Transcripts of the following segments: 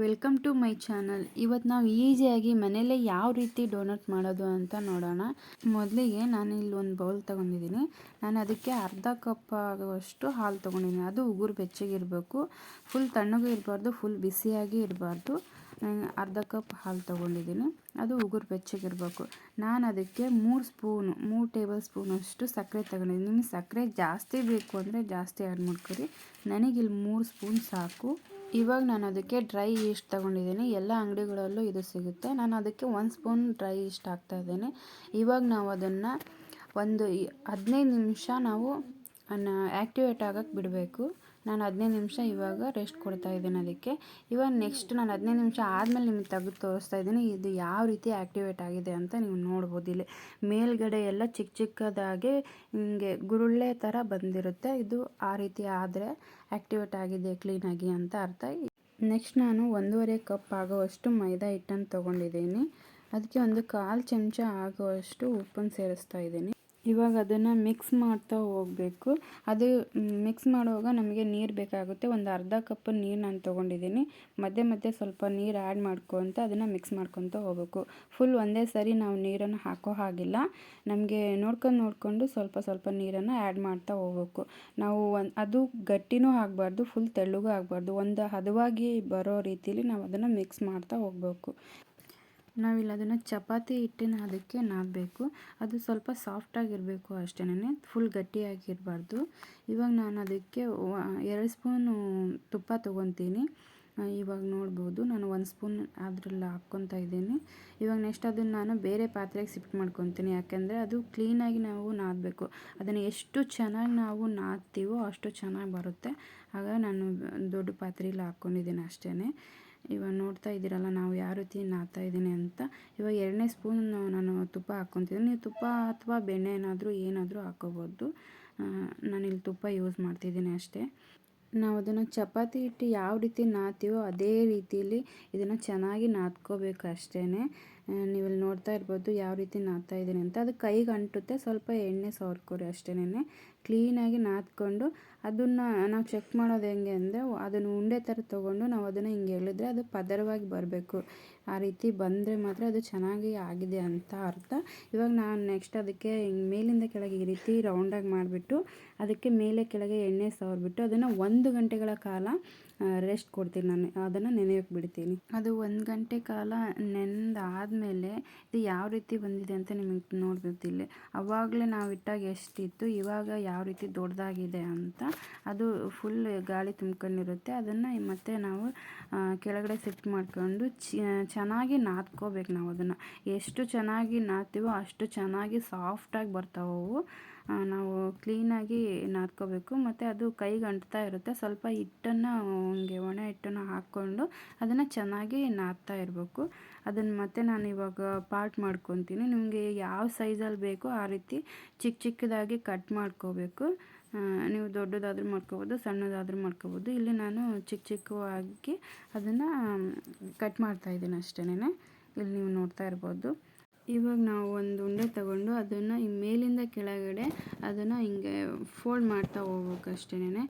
Welcome to my channel. ಇವತ್ತು ನಾವು ಈಸಿಯಾಗಿ ಮನೆಯಲ್ಲೇ ಯಾವ ರೀತಿ ಡೋನಟ್ ಮಾಡೋದು ಅಂತ ನೋಡೋಣ. ಮೊದಲಿಗೆ ನಾನು ಇಲ್ಲಿ ಒಂದು ಬೌಲ್ ತೊಗೊಂಡಿದ್ದೀನಿ. ನಾನು ಅದಕ್ಕೆ ಅರ್ಧ ಕಪ್ ಆಗುವಷ್ಟು ಹಾಲು ತೊಗೊಂಡಿದ್ದೀನಿ. ಅದು ಉಗುರು ಬೆಚ್ಚಗಿರಬೇಕು, ಫುಲ್ ತಣ್ಣಗೂ ಇರಬಾರ್ದು, ಫುಲ್ ಬಿಸಿಯಾಗಿ ಇರಬಾರ್ದು. ಅರ್ಧ ಕಪ್ ಹಾಲು ತೊಗೊಂಡಿದ್ದೀನಿ, ಅದು ಉಗುರು ಬೆಚ್ಚಗಿರಬೇಕು. ನಾನು ಅದಕ್ಕೆ 3 ಟೇಬಲ್ ಸ್ಪೂನಷ್ಟು ಸಕ್ಕರೆ ತೊಗೊಂಡಿದ್ದೀನಿ. ನಿಮಗೆ ಸಕ್ಕರೆ ಜಾಸ್ತಿ ಬೇಕು ಅಂದರೆ ಜಾಸ್ತಿ ಆ್ಯಡ್ ಮಾಡ್ಕೊರಿ. ನನಗಿಲ್ಲಿ 3 ಸ್ಪೂನ್ ಸಾಕು. ಇವಾಗ ನಾನು ಅದಕ್ಕೆ ಡ್ರೈ ಈಸ್ಟ್ ತೊಗೊಂಡಿದ್ದೀನಿ. ಎಲ್ಲ ಅಂಗಡಿಗಳಲ್ಲೂ ಇದು ಸಿಗುತ್ತೆ. ನಾನು ಅದಕ್ಕೆ 1 ಸ್ಪೂನ್ ಡ್ರೈ ಈಸ್ಟ್ ಹಾಕ್ತಾಯಿದ್ದೇನೆ. ಇವಾಗ ನಾವು ಅದನ್ನು ಒಂದು 15 ನಿಮಿಷ ನಾವು ಆ್ಯಕ್ಟಿವೇಟ್ ಆಗೋಕ್ಕೆ ಬಿಡಬೇಕು. ನಾನು 15 ನಿಮಿಷ ಇವಾಗ ರೆಸ್ಟ್ ಕೊಡ್ತಾ ಇದ್ದೀನಿ ಅದಕ್ಕೆ. ಇವಾಗ ನೆಕ್ಸ್ಟ್ ನಾನು 15 ನಿಮಿಷ ಆದಮೇಲೆ ನಿಮಗೆ ತೆಗೆದು ತೋರಿಸ್ತಾ ಇದ್ದೀನಿ ಇದು ಯಾವ ರೀತಿ ಆ್ಯಕ್ಟಿವೇಟ್ ಆಗಿದೆ ಅಂತ ನೀವು ನೋಡ್ಬೋದು. ಇಲ್ಲಿ ಮೇಲ್ಗಡೆ ಎಲ್ಲ ಚಿಕ್ಕ ಚಿಕ್ಕದಾಗಿ ಹಿಂಗೆ ಗುರುಳ್ಳೆ ಥರ ಬಂದಿರುತ್ತೆ. ಇದು ಆ ರೀತಿ ಆದರೆ ಆ್ಯಕ್ಟಿವೇಟ್ ಆಗಿದೆ ಕ್ಲೀನಾಗಿ ಅಂತ ಅರ್ಥ. ನೆಕ್ಸ್ಟ್ ನಾನು 1.5 ಕಪ್ ಆಗುವಷ್ಟು ಮೈದಾ ಹಿಟ್ಟನ್ನು ತೊಗೊಂಡಿದ್ದೀನಿ. ಅದಕ್ಕೆ ಒಂದು 1/4 ಚಮಚ ಆಗುವಷ್ಟು ಉಪ್ಪನ್ನು ಸೇರಿಸ್ತಾ ಇದ್ದೀನಿ. ಇವಾಗ ಅದನ್ನು ಮಿಕ್ಸ್ ಮಾಡ್ತಾ ಹೋಗಬೇಕು. ಅದು ಮಿಕ್ಸ್ ಮಾಡುವಾಗ ನಮಗೆ ನೀರು ಬೇಕಾಗುತ್ತೆ. ಒಂದು ಅರ್ಧ ಕಪ್ ನೀರು ನಾನು ತೊಗೊಂಡಿದ್ದೀನಿ. ಮಧ್ಯೆ ಸ್ವಲ್ಪ ನೀರು ಆ್ಯಡ್ ಮಾಡ್ಕೊತ ಅದನ್ನು ಮಿಕ್ಸ್ ಮಾಡ್ಕೊತ ಹೋಗಬೇಕು. ಫುಲ್ ಒಂದೇ ಸರಿ ನಾವು ನೀರನ್ನು ಹಾಕೋ ಹಾಗಿಲ್ಲ. ನಮಗೆ ನೋಡ್ಕೊಂಡು ಸ್ವಲ್ಪ ನೀರನ್ನು ಆ್ಯಡ್ ಮಾಡ್ತಾ ಹೋಗಬೇಕು. ನಾವು ಅದು ಗಟ್ಟಿನೂ ಆಗಬಾರ್ದು, ಫುಲ್ ತೆಳ್ಳಗೂ ಆಗಬಾರ್ದು. ಒಂದು ಹದವಾಗಿ ಬರೋ ರೀತಿಲಿ ನಾವು ಅದನ್ನು ಮಿಕ್ಸ್ ಮಾಡ್ತಾ ಹೋಗಬೇಕು. ನಾವಿಲ್ಲಿ ಅದನ್ನು ಚಪಾತಿ ಹಿಟ್ಟಿನ ಅದಕ್ಕೆ ನಾದಬೇಕು. ಅದು ಸ್ವಲ್ಪ ಸಾಫ್ಟಾಗಿರಬೇಕು ಅಷ್ಟೇ, ಫುಲ್ ಗಟ್ಟಿಯಾಗಿರಬಾರ್ದು. ಇವಾಗ ನಾನು ಅದಕ್ಕೆ 2 ಸ್ಪೂನು ತುಪ್ಪ ತೊಗೊತೀನಿ. ಇವಾಗ ನೋಡ್ಬೋದು ನಾನು 1 ಸ್ಪೂನ್ ಅದರಲ್ಲಿ ಹಾಕ್ಕೊತಾ ಇದ್ದೀನಿ. ಇವಾಗ ನೆಕ್ಸ್ಟ್ ಅದನ್ನು ನಾನು ಬೇರೆ ಪಾತ್ರೆಗೆ ಶಿಫ್ಟ್ ಮಾಡ್ಕೊತೀನಿ. ಯಾಕೆಂದರೆ ಅದು ಕ್ಲೀನಾಗಿ ನಾವು ನಾದಬೇಕು. ಅದನ್ನು ಎಷ್ಟು ಚೆನ್ನಾಗಿ ನಾವು ನಾದ್ತೀವೋ ಅಷ್ಟು ಚೆನ್ನಾಗಿ ಬರುತ್ತೆ. ಆಗ ನಾನು ದೊಡ್ಡ ಪಾತ್ರೆಯಲ್ಲಿ ಹಾಕ್ಕೊಂಡಿದ್ದೀನಿ ಅಷ್ಟೇ. ಇವಾಗ ನೋಡ್ತಾ ಇದ್ದೀರಲ್ಲ ನಾವು ಯಾವ ರೀತಿ ನಾದ್ತಾ ಇದ್ದೀನಿ ಅಂತ. ಇವಾಗ 2ನೇ ಸ್ಪೂನ್ ನಾನು ತುಪ್ಪ ಹಾಕ್ಕೊತಿದ್ದೀನಿ. ನೀವು ತುಪ್ಪ ಅಥವಾ ಬೆಣ್ಣೆ ಏನಾದರೂ ಹಾಕ್ಕೋಬೋದು. ನಾನಿಲ್ಲಿ ತುಪ್ಪ ಯೂಸ್ ಮಾಡ್ತಿದ್ದೀನಿ ಅಷ್ಟೇ. ನಾವು ಅದನ್ನು ಚಪಾತಿ ಹಿಟ್ಟು ಯಾವ ರೀತಿ ನಾದ್ತೀವೋ ಅದೇ ರೀತಿಯಲ್ಲಿ ಇದನ್ನು ಚೆನ್ನಾಗಿ ನಾದ್ಕೋಬೇಕು ಅಷ್ಟೇ. ನೀವಿಲ್ಲಿ ನೋಡ್ತಾ ಇರ್ಬೋದು ಯಾವ ರೀತಿ ನಾದ್ತಾ ಇದ್ದೀನಿ ಅಂತ. ಅದು ಕೈಗೆ ಅಂಟುತ್ತೆ, ಸ್ವಲ್ಪ ಎಣ್ಣೆ ಸವರ್ಕೊರಿ ಅಷ್ಟೇ. ಕ್ಲೀನಾಗಿ ನಾದ್ಕೊಂಡು ಅದನ್ನು ನಾವು ಚೆಕ್ ಮಾಡೋದು ಹೆಂಗೆ ಅಂದರೆ ಅದನ್ನು ಉಂಡೆ ಥರ ತೊಗೊಂಡು ನಾವು ಅದನ್ನು ಹಿಂಗೆ ಎಳೆದ್ರೆ ಅದು ಪದರವಾಗಿ ಬರಬೇಕು. ಆ ರೀತಿ ಬಂದರೆ ಮಾತ್ರ ಅದು ಚೆನ್ನಾಗಿ ಆಗಿದೆ ಅಂತ ಅರ್ಥ. ಇವಾಗ ನಾನು ನೆಕ್ಸ್ಟ್ ಅದಕ್ಕೆ ಹಿಂಗೆ ಮೇಲಿಂದ ಕೆಳಗೆ ಈ ರೀತಿ ರೌಂಡಾಗಿ ಮಾಡಿಬಿಟ್ಟು ಅದಕ್ಕೆ ಮೇಲೆ ಕೆಳಗೆ ಎಣ್ಣೆ ಸವರ್ಬಿಟ್ಟು ಅದನ್ನು 1 ಗಂಟೆಗಳ ಕಾಲ ರೆಸ್ಟ್ ಕೊಡ್ತೀನಿ. ನಾನು ಅದನ್ನು ನೆನೆಯೋಕ್ಕೆ ಬಿಡ್ತೀನಿ. ಅದು 1 ಗಂಟೆ ಕಾಲ ನೆನೆದಾದಮೇಲೆ ಇದು ಯಾವ ರೀತಿ ಬಂದಿದೆ ಅಂತ ನಿಮಗೆ ನೋಡ್ಬೋದಿಲ್ಲ. ಆವಾಗಲೇ ನಾವು ಇಟ್ಟಾಗ ಎಷ್ಟಿತ್ತು, ಇವಾಗ ಯಾವ ರೀತಿ ದೊಡ್ಡದಾಗಿದೆ ಅಂತ. ಅದು ಫುಲ್ ಗಾಳಿ ತುಂಬ್ಕೊಂಡಿರುತ್ತೆ. ಅದನ್ನು ಮತ್ತೆ ನಾವು ಕೆಳಗಡೆ ಶಿಫ್ಟ್ ಮಾಡ್ಕೊಂಡು ಚೆನ್ನಾಗಿ ನಾದ್ಕೋಬೇಕು. ನಾವು ಅದನ್ನು ಎಷ್ಟು ಚೆನ್ನಾಗಿ ನಾದ್ತೀವೋ ಅಷ್ಟು ಚೆನ್ನಾಗಿ ಸಾಫ್ಟಾಗಿ ಬರ್ತಾವವು. ನಾವು ಕ್ಲೀನಾಗಿ ನಾದ್ಕೋಬೇಕು. ಮತ್ತು ಅದು ಕೈಗೆ ಅಂಟ್ತಾ ಇರುತ್ತೆ. ಸ್ವಲ್ಪ ಹಿಟ್ಟನ್ನು ಹಂಗೆ ಒಣ ಹಿಟ್ಟನ್ನು ಹಾಕ್ಕೊಂಡು ಅದನ್ನು ಚೆನ್ನಾಗಿ ನಾದ್ತಾ ಇರಬೇಕು. ಅದನ್ನು ಮತ್ತೆ ನಾನು ಇವಾಗ ಪಾರ್ಟ್ ಮಾಡ್ಕೊತೀನಿ. ನಿಮಗೆ ಯಾವ ಸೈಜಲ್ಲಿ ಬೇಕೋ ಆ ರೀತಿ ಚಿಕ್ಕದಾಗಿ ಕಟ್ ಮಾಡ್ಕೋಬೇಕು. ನೀವು ದೊಡ್ಡದಾದರೂ ಮಾಡ್ಕೋಬೋದು, ಸಣ್ಣದಾದರೂ ಮಾಡ್ಕೋಬೋದು. ಇಲ್ಲಿ ನಾನು ಚಿಕ್ಕವಾಗಿ ಅದನ್ನು ಕಟ್ ಮಾಡ್ತಾಯಿದ್ದೀನಿ ಅಷ್ಟೇ. ಇಲ್ಲಿ ನೀವು ನೋಡ್ತಾ ಇರ್ಬೋದು. ಇವಾಗ ನಾವು ಒಂದು ಉಂಡೆ ತಗೊಂಡು ಅದನ್ನು ಈ ಮೇಲಿಂದ ಕೆಳಗಡೆ ಅದನ್ನು ಹಿಂಗೆ ಫೋಲ್ಡ್ ಮಾಡ್ತಾ ಹೋಗ್ಬೇಕು ಅಷ್ಟೇ.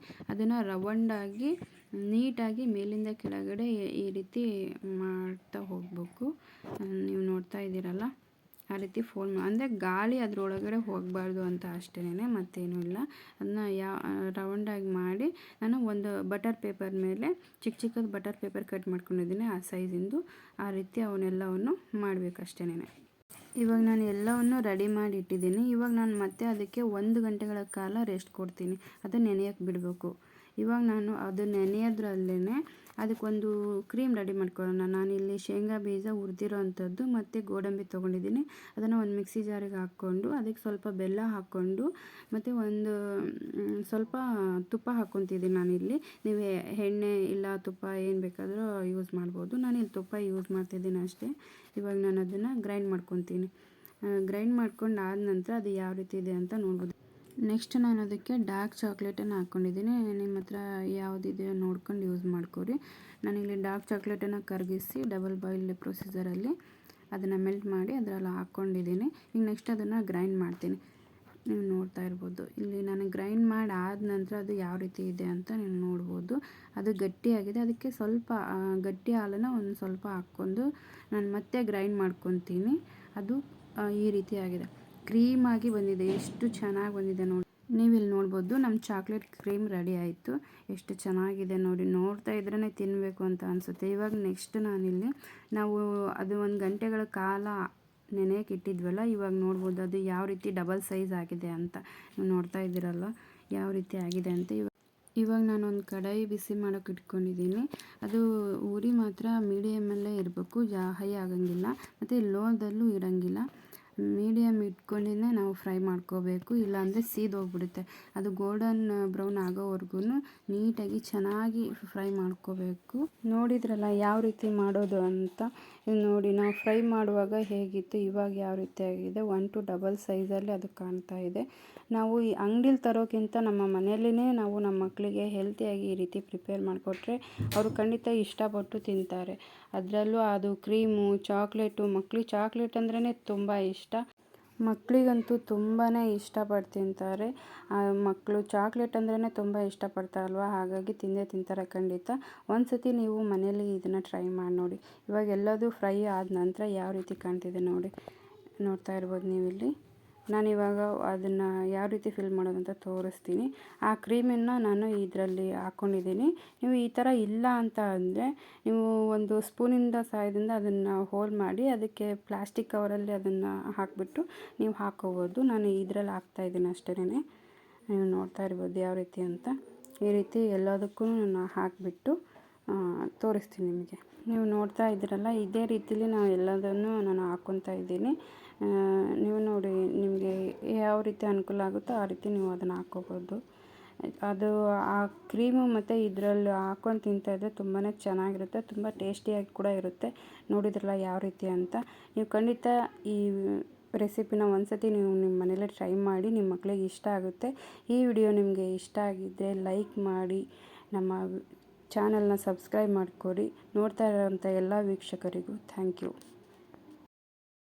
ಅದನ್ನು ರೌಂಡಾಗಿ ನೀಟಾಗಿ ಮೇಲಿಂದ ಕೆಳಗಡೆ ಈ ರೀತಿ ಮಾಡ್ತಾ ಹೋಗಬೇಕು. ನೀವು ನೋಡ್ತಾ ಇದ್ದೀರಲ್ಲ ಆ ರೀತಿ ಫೋಲ್ಡ್ ಅಂದರೆ ಗಾಳಿ ಅದರೊಳಗಡೆ ಹೋಗಬಾರ್ದು ಅಂತ ಅಷ್ಟೇ, ಮತ್ತೇನೂ ಇಲ್ಲ. ಅದನ್ನ ರೌಂಡಾಗಿ ಮಾಡಿ ನಾನು ಒಂದು ಬಟರ್ ಪೇಪರ್ ಮೇಲೆ ಚಿಕ್ಕದು ಬಟರ್ ಪೇಪರ್ ಕಟ್ ಮಾಡ್ಕೊಂಡಿದ್ದೀನಿ ಆ ಸೈಜಿಂದು. ಆ ರೀತಿ ಅವನ್ನೆಲ್ಲವನ್ನು ಮಾಡಬೇಕಷ್ಟೇ. ಇವಾಗ ನಾನು ಎಲ್ಲವನ್ನು ರೆಡಿ ಮಾಡಿ ಇಟ್ಟಿದ್ದೀನಿ. ಇವಾಗ ನಾನು ಮತ್ತೆ ಅದಕ್ಕೆ 1 ಗಂಟೆಗಳ ಕಾಲ ರೆಸ್ಟ್ ಕೊಡ್ತೀನಿ. ಅದನ್ನು ನೆನೆಯೋಕ್ಕೆ ಬಿಡಬೇಕು. ಇವಾಗ ನಾನು ಅದು ನೆನೆಯೋದ್ರಲ್ಲೇ ಅದಕ್ಕೊಂದು ಕ್ರೀಮ್ ರೆಡಿ ಮಾಡ್ಕೊಳ್ಳೋಣ. ನಾನಿಲ್ಲಿ ಶೇಂಗಾ ಬೀಜ ಹುರಿದಿರೋ ಅಂಥದ್ದು ಮತ್ತು ಗೋಡಂಬಿ ತೊಗೊಂಡಿದ್ದೀನಿ. ಅದನ್ನು ಒಂದು ಮಿಕ್ಸಿ ಜಾರಿಗೆ ಹಾಕ್ಕೊಂಡು ಅದಕ್ಕೆ ಸ್ವಲ್ಪ ಬೆಲ್ಲ ಹಾಕ್ಕೊಂಡು ಮತ್ತು ಒಂದು ಸ್ವಲ್ಪ ತುಪ್ಪ ಹಾಕ್ಕೊತಿದ್ದೀನಿ ನಾನಿಲ್ಲಿ. ನೀವು ಎಣ್ಣೆ ಇಲ್ಲ ತುಪ್ಪ ಏನು ಬೇಕಾದರೂ ಯೂಸ್ ಮಾಡ್ಬೋದು. ನಾನಿಲ್ಲಿ ತುಪ್ಪ ಯೂಸ್ ಮಾಡ್ತಿದ್ದೀನಿ ಅಷ್ಟೇ. ಇವಾಗ ನಾನು ಅದನ್ನು ಗ್ರೈಂಡ್ ಮಾಡ್ಕೊತೀನಿ. ಗ್ರೈಂಡ್ ಮಾಡ್ಕೊಂಡು ಆದ ನಂತರ ಅದು ಯಾವ ರೀತಿ ಇದೆ ಅಂತ ನೋಡ್ಬೋದು. ನೆಕ್ಸ್ಟ್ ನಾನು ಅದಕ್ಕೆ ಡಾರ್ಕ್ ಚಾಕ್ಲೇಟನ್ನು ಹಾಕ್ಕೊಂಡಿದ್ದೀನಿ. ನಿಮ್ಮ ಹತ್ರ ಯಾವುದಿದೆಯೋ ನೋಡ್ಕೊಂಡು ಯೂಸ್ ಮಾಡ್ಕೊರಿ. ನಾನಿಲ್ಲಿ ಡಾರ್ಕ್ ಚಾಕ್ಲೇಟನ್ನು ಕರಗಿಸಿ ಡಬಲ್ ಬಾಯ್ಲ್ ಪ್ರೊಸೀಜರಲ್ಲಿ ಅದನ್ನು ಮೆಲ್ಟ್ ಮಾಡಿ ಅದರಲ್ಲಿ ಹಾಕ್ಕೊಂಡಿದ್ದೀನಿ. ಈಗ ನೆಕ್ಸ್ಟ್ ಅದನ್ನು ಗ್ರೈಂಡ್ ಮಾಡ್ತೀನಿ. ನೀವು ನೋಡ್ತಾ ಇರ್ಬೋದು. ಇಲ್ಲಿ ನಾನು ಗ್ರೈಂಡ್ ಮಾಡಿ ಆದ ನಂತರ ಅದು ಯಾವ ರೀತಿ ಇದೆ ಅಂತ ನೀವು ನೋಡ್ಬೋದು. ಅದು ಗಟ್ಟಿಯಾಗಿದೆ. ಅದಕ್ಕೆ ಸ್ವಲ್ಪ ಗಟ್ಟಿ ಹಾಲನ್ನು ಒಂದು ಸ್ವಲ್ಪ ಹಾಕ್ಕೊಂಡು ನಾನು ಮತ್ತೆ ಗ್ರೈಂಡ್ ಮಾಡ್ಕೊತೀನಿ. ಅದು ಈ ರೀತಿ ಆಗಿದೆ. ಕ್ರೀಮಾಗಿ ಬಂದಿದೆ. ಎಷ್ಟು ಚೆನ್ನಾಗಿ ಬಂದಿದೆ ನೋಡಿ. ನೀವಿಲ್ಲಿ ನೋಡ್ಬೋದು ನಮ್ಮ ಚಾಕ್ಲೇಟ್ ಕ್ರೀಮ್ ರೆಡಿ ಆಯಿತು. ಎಷ್ಟು ಚೆನ್ನಾಗಿದೆ ನೋಡಿ. ನೋಡ್ತಾ ಇದ್ರೇ ತಿನ್ನಬೇಕು ಅಂತ ಅನಿಸುತ್ತೆ. ಇವಾಗ ನೆಕ್ಸ್ಟ್ ನಾನಿಲ್ಲಿ ನಾವು ಅದು 1 ಗಂಟೆಗಳ ಕಾಲ ನೆನೆಯಕ್ಕೆ ಇಟ್ಟಿದ್ವಲ್ಲ, ಇವಾಗ ನೋಡ್ಬೋದು ಅದು ಯಾವ ರೀತಿ ಡಬಲ್ ಸೈಜ್ ಆಗಿದೆ ಅಂತ. ನೀವು ನೋಡ್ತಾ ಇದ್ದೀರಲ್ಲ ಯಾವ ರೀತಿ ಆಗಿದೆ ಅಂತ. ಇವಾಗ ನಾನೊಂದು ಕಡಾಯಿ ಬಿಸಿ ಮಾಡೋಕೆ ಇಟ್ಕೊಂಡಿದ್ದೀನಿ. ಅದು ಉರಿ ಮಾತ್ರ ಮೀಡಿಯಮಲ್ಲೇ ಇರಬೇಕು, ಹೈ ಆಗಂಗಿಲ್ಲ ಮತ್ತು ಲೋದಲ್ಲೂ ಇರೋಂಗಿಲ್ಲ. ಮೀಡಿಯಮ್ ಇಟ್ಕೊಂಡಿನೇ ನಾವು ಫ್ರೈ ಮಾಡ್ಕೋಬೇಕು, ಇಲ್ಲಾಂದರೆ ಸೀದೋಗ್ಬಿಡುತ್ತೆ. ಅದು ಗೋಲ್ಡನ್ ಬ್ರೌನ್ ಆಗೋವರೆಗೂ ನೀಟಾಗಿ ಚೆನ್ನಾಗಿ ಫ್ರೈ ಮಾಡ್ಕೋಬೇಕು. ನೋಡಿದ್ರಲ್ಲ ಯಾವ ರೀತಿ ಮಾಡೋದು ಅಂತ. ನೋಡಿ ನಾವು ಫ್ರೈ ಮಾಡುವಾಗ ಹೇಗಿತ್ತು, ಇವಾಗ ಯಾವ ರೀತಿ ಆಗಿದೆ. 1 to ಡಬಲ್ ಸೈಜಲ್ಲಿ ಅದು ಕಾಣ್ತಾ ಇದೆ. ನಾವು ಈ ಅಂಗಡಿಲಿ ತರೋಕ್ಕಿಂತ ನಮ್ಮ ಮನೆಯಲ್ಲೇ ನಾವು ನಮ್ಮ ಮಕ್ಕಳಿಗೆ ಹೆಲ್ತಿಯಾಗಿ ಈ ರೀತಿ ಪ್ರಿಪೇರ್ ಮಾಡಿಕೊಟ್ರೆ ಅವರು ಖಂಡಿತ ಇಷ್ಟಪಟ್ಟು ತಿಂತಾರೆ. ಅದರಲ್ಲೂ ಅದು ಕ್ರೀಮು, ಚಾಕ್ಲೇಟು, ಮಕ್ಕಳಿಗೆ ಚಾಕ್ಲೇಟ್ ಅಂದ್ರೇ ತುಂಬ ಇಷ್ಟ. ಮಕ್ಕಳಿಗಂತೂ ತುಂಬಾ ಇಷ್ಟಪಟ್ಟು ತಿಂತಾರೆ. ಮಕ್ಕಳು ಚಾಕ್ಲೇಟ್ ಅಂದ್ರೇ ತುಂಬ ಇಷ್ಟಪಡ್ತಾರಲ್ವ, ಹಾಗಾಗಿ ತಿಂದೇ ತಿಂತಾರೆ ಖಂಡಿತ. ಒಂದು ಸತಿ ನೀವು ಮನೇಲಿ ಇದನ್ನು ಟ್ರೈ ಮಾಡಿ ನೋಡಿ. ಇವಾಗ ಎಲ್ಲದೂ ಫ್ರೈ ಆದ ನಂತರ ಯಾವ ರೀತಿ ಕಾಣ್ತಿದೆ ನೋಡಿ. ನೋಡ್ತಾ ಇರ್ಬೋದು ನೀವಿಲ್ಲಿ. ನಾನಿವಾಗ ಅದನ್ನು ಯಾವ ರೀತಿ ಫಿಲ್ ಮಾಡೋದಂತ ತೋರಿಸ್ತೀನಿ. ಆ ಕ್ರೀಮನ್ನು ನಾನು ಇದರಲ್ಲಿ ಹಾಕ್ಕೊಂಡಿದ್ದೀನಿ. ನೀವು ಈ ಥರ ಇಲ್ಲ ಅಂತ ಅಂದರೆ ನೀವು ಒಂದು ಸ್ಪೂನಿಂದ ಸಹಾಯದಿಂದ ಅದನ್ನು ಹೋಲ್ ಮಾಡಿ ಅದಕ್ಕೆ ಪ್ಲಾಸ್ಟಿಕ್ ಕವರಲ್ಲಿ ಅದನ್ನು ಹಾಕಿಬಿಟ್ಟು ನೀವು ಹಾಕ್ಕೋಬೋದು. ನಾನು ಇದರಲ್ಲಿ ಹಾಕ್ತಾಯಿದ್ದೀನಿ ಅಷ್ಟೇನೆ. ನೀವು ನೋಡ್ತಾ ಇರ್ಬೋದು ಯಾವ ರೀತಿ ಅಂತ. ಈ ರೀತಿ ಎಲ್ಲದಕ್ಕೂ ನಾನು ಹಾಕಿಬಿಟ್ಟು ತೋರಿಸ್ತೀನಿ ನಿಮಗೆ. ನೀವು ನೋಡ್ತಾ ಇದ್ದೀರಲ್ಲ, ಇದೇ ರೀತಿಲಿ ನಾನು ಎಲ್ಲದನ್ನು ನಾನು ಹಾಕ್ಕೊತಾ ಇದ್ದೀನಿ. ನೀವು ನೋಡಿ ನಿಮಗೆ ಯಾವ ರೀತಿ ಅನುಕೂಲ ಆಗುತ್ತೋ ಆ ರೀತಿ ನೀವು ಅದನ್ನು ಹಾಕ್ಕೋಬೋದು. ಅದು ಆ ಕ್ರೀಮು ಮತ್ತು ಇದರಲ್ಲಿ ಹಾಕ್ಕೊಂಡು ತಿಂತಾಯಿದ್ರೆ ತುಂಬಾ ಚೆನ್ನಾಗಿರುತ್ತೆ, ತುಂಬ ಟೇಸ್ಟಿಯಾಗಿ ಕೂಡ ಇರುತ್ತೆ. ನೋಡಿದ್ರಲ್ಲ ಯಾವ ರೀತಿ ಅಂತ. ನೀವು ಖಂಡಿತ ಈ ರೆಸಿಪಿನ ಒಂದು ಸತಿ ನೀವು ನಿಮ್ಮ ಮನೇಲೇ ಟ್ರೈ ಮಾಡಿ, ನಿಮ್ಮ ಮಕ್ಕಳಿಗೆ ಇಷ್ಟ ಆಗುತ್ತೆ. ಈ ವಿಡಿಯೋ ನಿಮಗೆ ಇಷ್ಟ ಆಗಿದ್ದರೆ ಲೈಕ್ ಮಾಡಿ, ನಮ್ಮ ಚಾನಲ್ನ ಸಬ್ಸ್ಕ್ರೈಬ್ ಮಾಡಿಕೊಡಿ. ನೋಡ್ತಾ ಇರೋಂಥ ಎಲ್ಲ ವೀಕ್ಷಕರಿಗೂ ಥ್ಯಾಂಕ್ ಯು.